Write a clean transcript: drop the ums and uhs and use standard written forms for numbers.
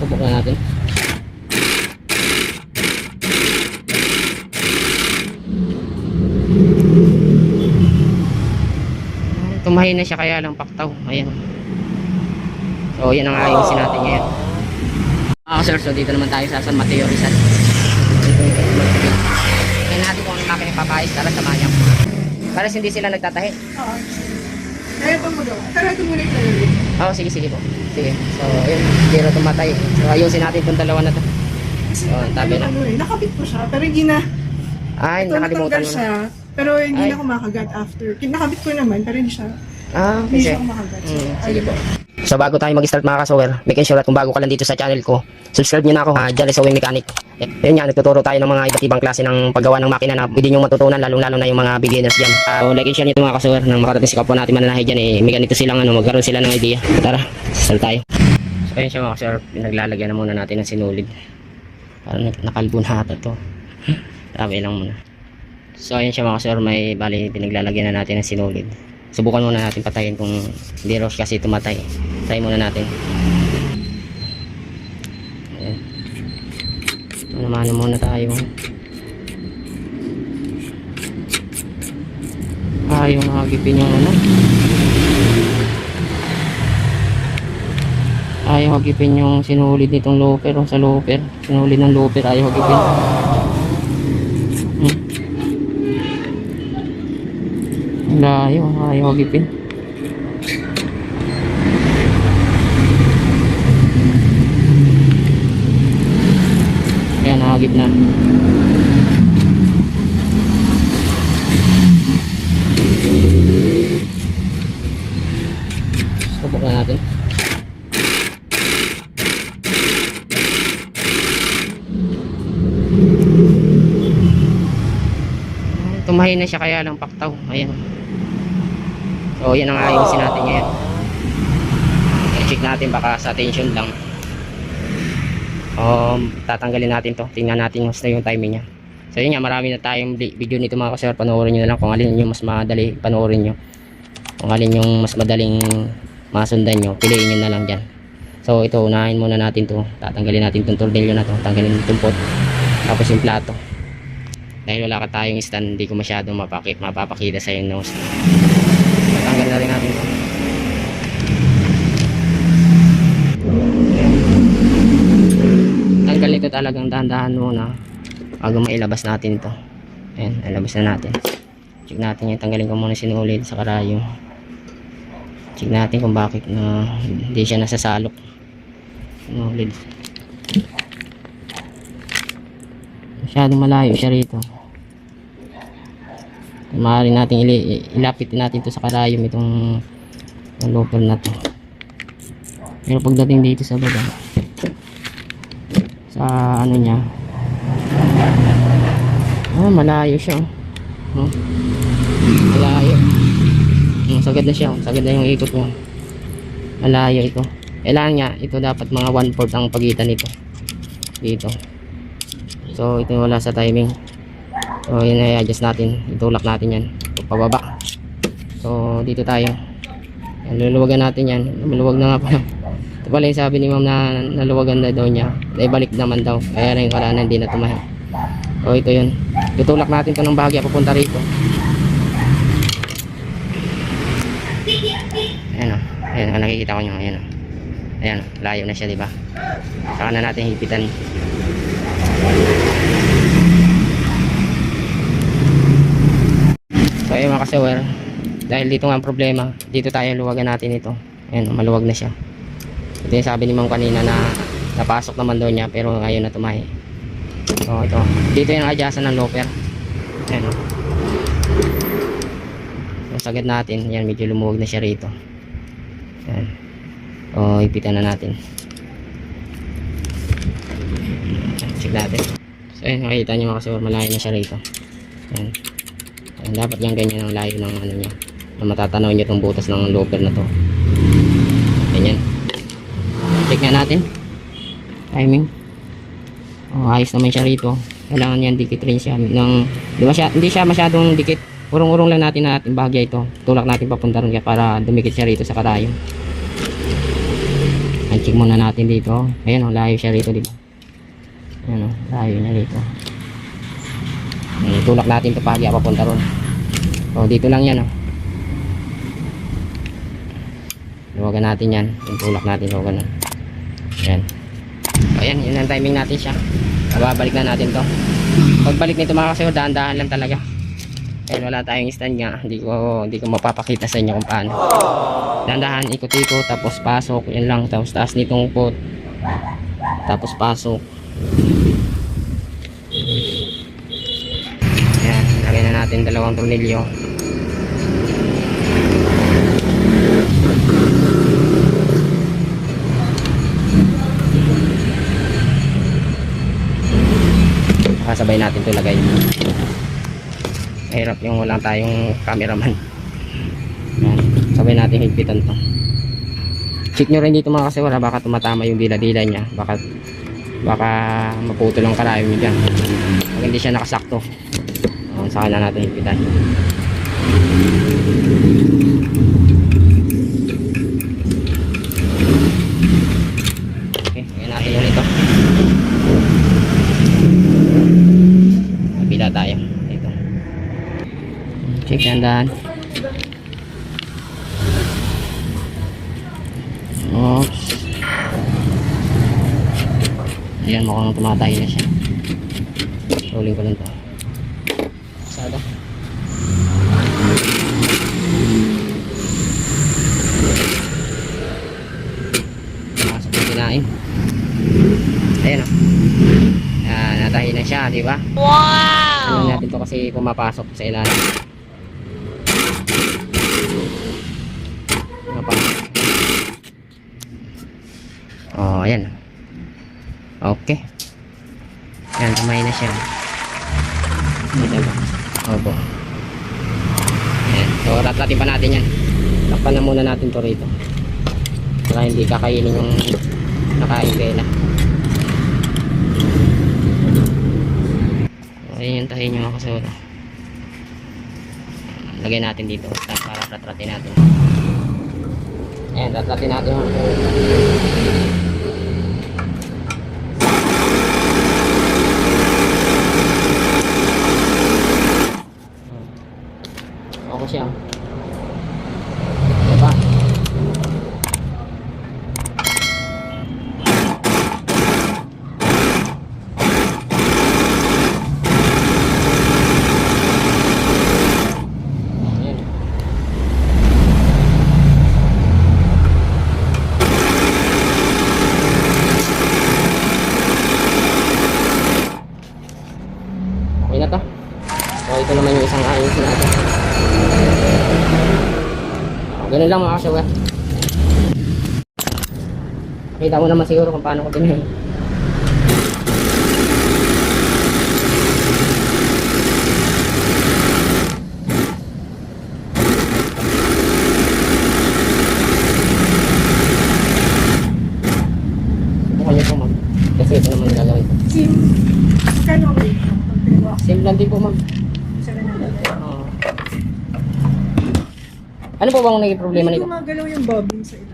Subok na natin. Tumahin na siya kaya lang paktaw. Ayan. So yan ang ayusin natin ngayon. Sir, so dito naman tayo sa San Mateo Rizal. Tingnan natin kung ano makina papayos para sa manyang. Para hindi sila nagtatahi. Oo. Ito mo daw. Pero ito muna ito. Oo, sige po. Sige. So yun, zero tumatay. So ayusin natin itong dalawa na to. So tabi na. Nakabit ko siya pero hindi na. Ay, Ito nakalimutan natanggal mo na. siya. Pero hindi Ay. na ako makagat after. Nakabit ko naman pero hindi siya. Kasi Hindi siya makagat. So, sige po. So bago tayo mag-start mga kasower, make sure at kung bago ka lang dito sa channel ko, subscribe nyo na ako, Jale Sewing Mechanic. Yun nga, nagtuturo tayo ng mga iba't ibang klase ng paggawa ng makina na pwede nyo matutunan, lalong-lalo na yung mga beginners dyan. So like and share nyo ito mga kasower, nang makarating sa kapwa natin mananahe dyan, may ganito silang magkaroon sila ng idea. Tara, start tayo. So ayun siya mga kasower, pinaglalagyan na muna natin ng sinulid. Parang nakalbo na ata to. Tabi lang muna. So ayun siya mga kasower, may bali pinaglalagyan na natin ng sinulid. Subukan muna natin patayin kung hindi rush kasi tumatay. Try muna natin. Ayan. Mano muna tayo. Ayaw magipin yung ano. Ayaw magipin yung sinulid nitong looper o sa looper. Sinulid ng looper ayaw magipin. Layo, ayaw magipin. Ayan, nakagip na. Subok na natin. Tumahin na siya kaya lang paktaw. Ayan. So yan ang ayusin natin ngayon. Check natin baka sa tension lang. Tatanggalin natin to. Tingnan natin yung timing niya. So yun nga, marami na tayong video nito mga kasir. Panoorin nyo na lang kung alin yung mas madali panoorin nyo. Kung alin yung mas madaling masundan nyo, piliin nyo na lang dyan. So ito, unahin muna natin to. Tatanggalin natin itong tornilyo na to. Tanggalin itong pot. Tapos yung plato. Dahil wala ka tayong stand, hindi ko masyadong mapapakita sa yung nose. Tatanggal na rin natin to. Tanggal nito talagang dahan-dahan muna bago mailabas natin to. Ayan, ilabas na natin. Check natin yung tanggalin ko muna sinulid sa karayom. Check natin kung bakit na hindi siya nasasalok. Sinulid. Masyadong malayo siya rito. Maaari natin ilapit natin to sa karayom itong looper na to. Pero pagdating dito sa baba, sa ano niya, malayo siya. Malayo. Sagad na siya. Sagad na yung ikot mo. Malayo ito. Kailangan niya, ito dapat mga 1/4 ang pagitan nito. Dito. So ito wala sa timing. So yun ay adjust natin. Itulak natin yan. So, pababa. So dito tayo. Luluwagan natin yan. Maluwag na nga pala. Ito pala yung sabi ni ma'am na naluwagan na daw niya. Naibalik naman daw. Kaya na yung karana hindi na tumahi. So ito yun. Tutulak natin ito ng bahagya papunta rito. Ayan o. Ayan o. Nakikita ko nyo. Ayan o. Ayan o. Layo na siya diba. Saka na natin hipitan. So ayun mga kasewer. Dahil dito nga ang problema. Dito tayo luwagan natin ito. Ayan o. Maluwag na siya. Ito yung sabi ni ma'am kanina na napasok naman doon niya pero ngayon na tumahi. So ito. Dito yung adjustan ng looper. Ayan o. So sagad natin. Yan medyo lumuwag na siya rito. Ayan. So ipitan na natin. Check natin. So ayan, makikita nyo mga kasawar, malayo na siya rito. Ayan. Ayan, dapat yung ganyan ang layo ng ano niya. Na matatanaw nyo itong butas ng looper na to. Ganyan. Check nga natin. Timing. Ayos naman siya rito. Kailangan yan dikit rin siya. Hindi siya masyadong dikit. Urong-urong lang natin na ating bahagya ito. Tulak natin papunta rin para dumikit siya rito sa karayom. Ayan, check muna natin dito. Ayan o, layo siya rito, diba? Ayan o, layo na rito. Ayan, tulak natin ito pahagya papunta ron. O, dito lang yan o. Luwagan natin yan. Yung tulak natin, o ganun. Ayan. O, ayan, yun ang timing natin siya. Babalik na natin to. Pagbalik nito mga kasayo, dahan-dahan lang talaga. Ayan, wala tayong stand nga. Hindi ko mapapakita sa inyo kung paano. Dahan-dahan, ikot-ikot, tapos pasok. Yan lang, tapos taas nitong pot. Tapos pasok. Ayan, lagay na natin 2 tornilyo. Kasabay natin ito lagay. Mahirap yung walang tayong cameraman. Ayan, sabay natin higpitan to. Check nyo rin dito mga kasiwala, baka tumatama yung dila-dila nya, baka maputol ang kalayo nyo dyan pag hindi siya nakasakto. Saka na natin higpitan. Okay, kaya natin yun ito. Bila tayo ito. Check yan daan. Oops. Ayan, mukhang tumatay na siya. Rolling ko lang to. Sada. Masok na kinain. Ayan o. Natahi na siya, di ba? Wow! Ano natin to kasi pumapasok sa ilalim. Pumapasok. Oh, ayan. Okay. Ayan, kumain na siya. Dito ba? Opo. Ayan. So, ratlatin pa natin yan. Takpan na muna natin to rito. Para hindi kakainin yung nakain na. Ayan yung tahin nyo mga kasura. Lagay natin dito para ratratin natin. Ayan, ratratin natin. Okay siya. Diba? Okay na to. So ito naman yung isang ayusin natin. Ganun lang mga kasawa. Nakita mo naman siguro kung paano ko pinahin. Subukan niyo po ma'am. Kasi ito naman gagawin ko. Kano ang rate? Same lang din po ma'am. Isa na lang. Ano po bang naging problema Hindi nito? gumagalaw yung bobbin sa ito.